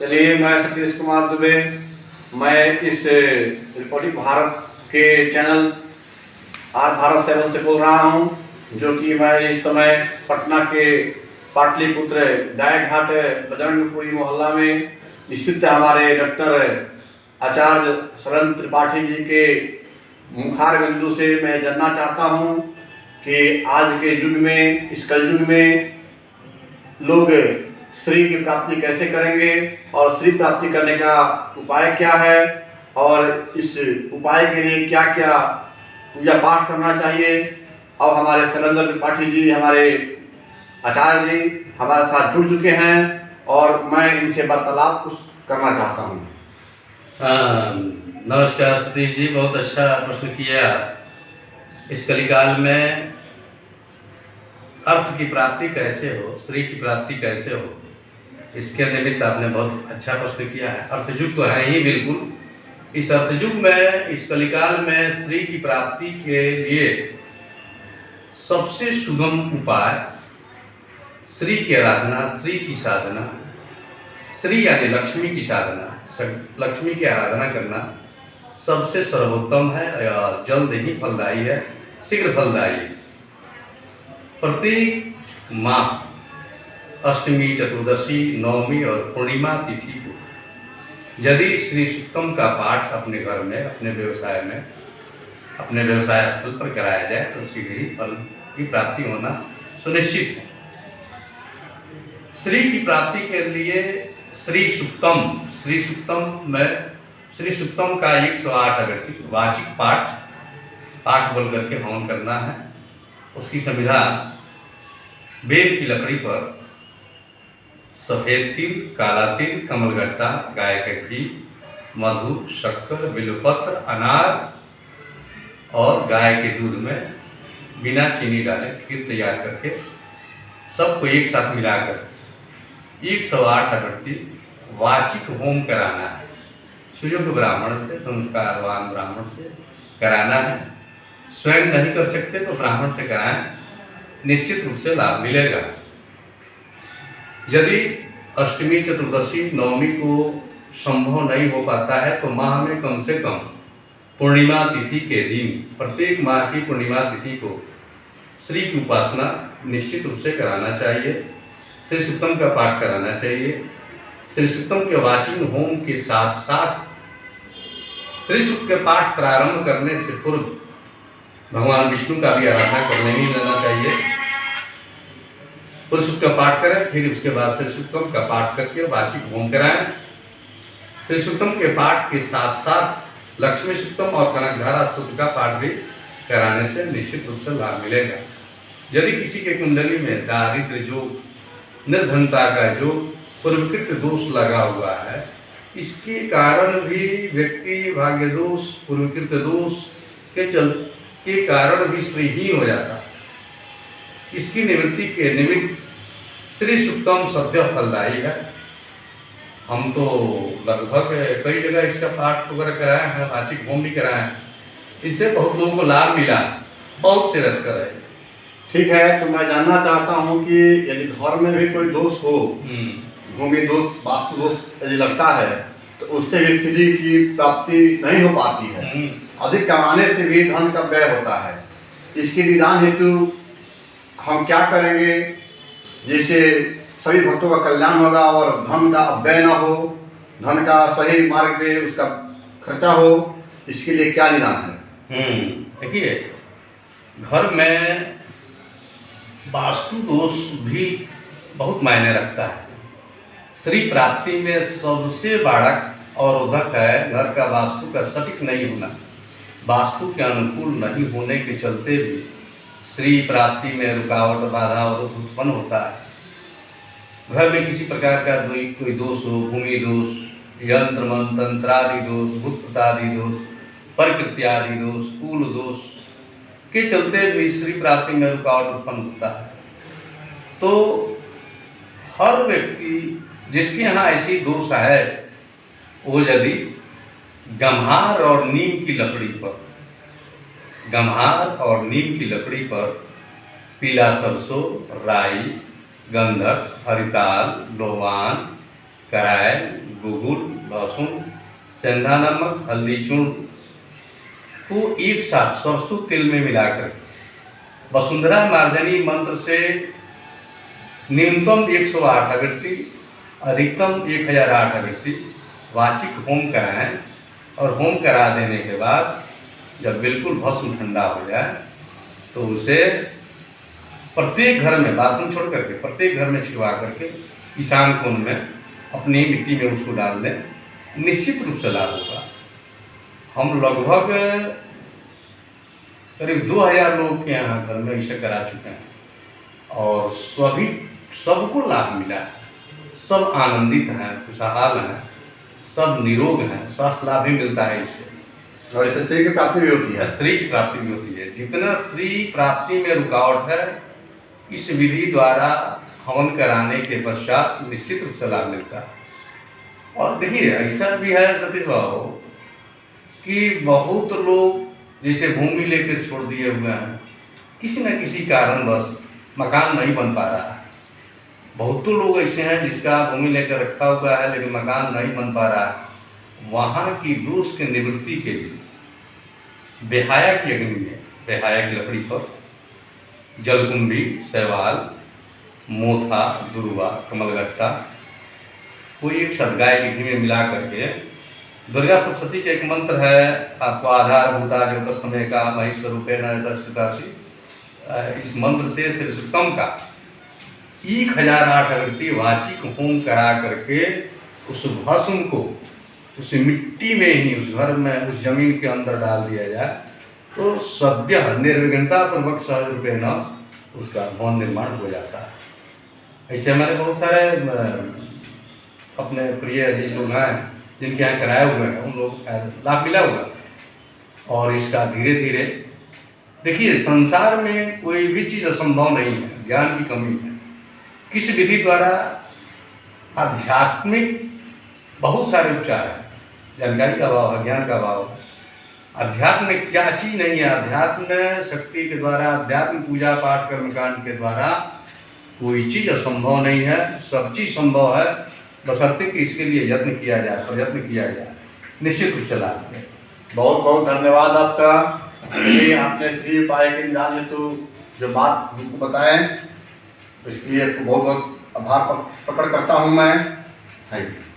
चलिए, मैं सतीश कुमार दुबे। मैं इस रिपोर्टिंग भारत के चैनल आर भारत 7 से बोल रहा हूं, जो कि मैं इस समय पटना के पाटलिपुत्र गाय घाट बजरंगपुरी मोहल्ला में स्थित हमारे डॉक्टर आचार्य शरण त्रिपाठी जी के मुखार बिंदु से मैं जानना चाहता हूं कि आज के युग में, इस कलयुग में लोग श्री की प्राप्ति कैसे करेंगे और श्री प्राप्ति करने का उपाय क्या है, और इस उपाय के लिए क्या क्या पूजा पाठ करना चाहिए। और हमारे शैलेंद्र त्रिपाठी जी, हमारे आचार्य जी हमारे साथ जुड़ चुके हैं और मैं इनसे वार्तालाप कुछ करना चाहता हूँ। नमस्कार सतीश जी, बहुत अच्छा प्रश्न किया। इस कलिकाल में अर्थ की प्राप्ति कैसे हो, श्री की प्राप्ति कैसे हो, इसके निमित्त आपने बहुत अच्छा प्रश्न किया है। अर्थयुग तो है ही बिल्कुल। इस अर्थयुग में, इस कलिकाल में श्री की प्राप्ति के लिए सबसे सुगम उपाय श्री की आराधना, श्री की साधना, श्री यानी लक्ष्मी की साधना, लक्ष्मी की आराधना करना सबसे सर्वोत्तम है और जल्द ही फलदायी है, शीघ्र फलदायी है। प्रत्येक माह अष्टमी, चतुर्दशी, नवमी और पूर्णिमा तिथि को यदि श्री सूक्तम का पाठ अपने घर में, अपने व्यवसाय में, अपने व्यवसाय स्थल पर कराया जाए तो शीघ्र ही फल की प्राप्ति होना सुनिश्चित है। श्री की प्राप्ति के लिए श्री सूक्तम में श्री सूक्तम का 108 अगरती वाचिक पाठ बोल करके हवन करना है। उसकी संविधा बेल की लकड़ी पर सफ़ेद तिल, काला तिल, कमलगट्टा, गाय का घी, मधु, शक्कर, बिल्वपत्र, अनार और गाय के दूध में बिना चीनी डाले खीर तैयार करके सबको एक साथ मिलाकर 108 अगरती वाचिक होम कराना है। सुयोग्य ब्राह्मण से, संस्कारवान ब्राह्मण से कराना है। स्वयं नहीं कर सकते तो ब्राह्मण से कराएं, निश्चित रूप से लाभ मिलेगा। यदि अष्टमी, चतुर्दशी, नवमी को संभव नहीं हो पाता है तो माह में कम से कम पूर्णिमा तिथि के दिन, प्रत्येक माह की पूर्णिमा तिथि को श्री की उपासना निश्चित रूप से कराना चाहिए। श्री सूक्तम का पाठ कराना चाहिए। श्री सूक्तम के वाचिक होम के साथ साथ श्री सूक्त के पाठ प्रारंभ करने से पूर्व भगवान विष्णु का भी आराधना करने ही लेना चाहिए। पूर्व सूक्त का पाठ करें, फिर उसके बाद श्री सूक्तम का पाठ करके वाचिक होम कराएं। श्री सूक्तम के पाठ के साथ साथ लक्ष्मी सूक्तम और कनकधारा स्तोत्र का पाठ भी कराने से निश्चित रूप से लाभ मिलेगा। यदि किसी के कुंडली में दारिद्र्य योग, निर्धनता का योग, पूर्वकृत दोष लगा हुआ है, इसके कारण भी व्यक्ति भाग्य दोष, पूर्वकृत दोष के कारण भी श्रीहीन हो जाता है। इसकी निवृत्ति के निमित्त श्री सूक्तम सद्य फलदायी है। हम तो लगभग कई जगह इसका पाठ वगैरह कराए हैं, वाचिक होम भी कराए हैं। इससे बहुत लोगों को लाभ मिला, बहुत से रस कराए। ठीक है, तो मैं जानना चाहता हूँ कि यदि घर में भी कोई दोष हो, भूमि दोष, वास्तु दोष यदि लगता है तो उससे भी श्री की प्राप्ति नहीं हो पाती है। अधिक कमाने से भी धन का व्यय होता है। इसके निदान हेतु हम क्या करेंगे जिससे सभी भक्तों का कल्याण होगा और धन का व्यय न हो, धन का सही मार्ग पे उसका खर्चा हो, इसके लिए क्या निदान है? देखिए, घर में वास्तु दोष भी बहुत मायने रखता है। श्री प्राप्ति में सबसे बड़ा अवरोधक है घर का वास्तु का सटीक नहीं होना। वास्तु के अनुकूल नहीं होने के चलते भी श्री प्राप्ति में रुकावट, बाधा और उत्पन्न होता है। घर में किसी प्रकार का कोई दोष हो, भूमि दोष, यंत्र मंत्र, तंत्रादि दोष, भूत आदि दोष, प्रकृति आदि दोष, कुल दोष के चलते भी श्री प्राप्ति में रुकावट उत्पन्न होता है। तो हर व्यक्ति जिसके यहाँ ऐसी दोष है, वो यदि गम्हार और नीम की लकड़ी पर पीला सरसों, राई, गंधक, हरिताल, लोवान, कराय, गुगुल, लहसुन, सेंधा नमक, हल्दी चूर्ण को एक साथ सरसों तेल में मिलाकर वसुंधरा मार्जनी मंत्र से न्यूनतम 108 अगरत्ती, अधिकतम 1008 अगरत्ती वाचिक होम कराएं और होम करा देने के बाद जब बिल्कुल भस्म ठंडा हो जाए तो उसे प्रत्येक घर में, बाथरूम छोड़ करके प्रत्येक घर में छिड़वा करके ईशान कोण में अपनी मिट्टी में उसको डाल दें, निश्चित रूप से लाभ होगा। हम लगभग करीब 2000 लोग के यहाँ घर में इसे करा चुके हैं और सबको लाभ मिला है, सब आनंदित हैं, खुशहाल हैं, सब निरोग हैं, स्वास्थ्य लाभ भी मिलता है इससे। और इससे श्री की प्राप्ति भी होती है। श्री की प्राप्ति भी होती है। जितना श्री प्राप्ति में रुकावट है, इस विधि द्वारा हवन कराने के पश्चात निश्चित रूप से लाभ मिलता है। और देखिए ऐसा भी है सतीश बाबू कि बहुत लोग जैसे भूमि लेकर छोड़ दिए हुए हैं, किसी न किसी कारणवश मकान नहीं बन पा रहा है। बहुत तो लोग ऐसे हैं जिसका भूमि लेकर रखा हुआ है लेकिन मकान नहीं बन पा रहा है। वहाँ की दोष के निवृत्ति के लिए बेहाया की अग्नि में, बेहाया की लकड़ी पर जलकुंभी, शैवाल, मोथा, दुर्वा, कमलगट्टा कोई एक सदगाय के घी में मिला करके, दुर्गा सप्तशती का एक मंत्र है, आपको आधारभूता ज्योतिषमय का महेश्वरूपेण दर्शितासी, इस मंत्र से श्री सुक्तम का 1008 अगरत्ती वाचिक होम करा करके उस भस्म को उस मिट्टी में ही, उस घर में, उस जमीन के अंदर डाल दिया जाए तो सद्य निर्विघ्नता पूर्वक सहज रूपेण उसका भवन निर्माण हो जाता है। ऐसे हमारे बहुत सारे अपने प्रिय अजीज लोग हैं जिनके यहाँ कराए हुए हैं, उन लोगों को लाभ मिला हुआ। और इसका धीरे धीरे देखिए, संसार में कोई भी चीज़ असंभव नहीं है, ज्ञान की कमी है। किस विधि द्वारा आध्यात्मिक बहुत सारे उपचार हैं, जानकारी का अभाव है, ज्ञान का अभाव है। अध्यात्म में क्या चीज़ नहीं है, अध्यात्म शक्ति के द्वारा, अध्यात्म पूजा पाठ कर्मकांड के द्वारा कोई चीज़ असंभव नहीं है, सब चीज़ संभव है, बशर्ते कि इसके लिए यत्न किया जाए, प्रयत्न किया जाए, निश्चित रूप से लाभ है। बहुत बहुत धन्यवाद आपका, ये आपने श्री उपाय के निदान हेतु जो बात हमको बताएं, इसके लिए बहुत बहुत आभार प्रकट करता हूँ मैं। Thank you.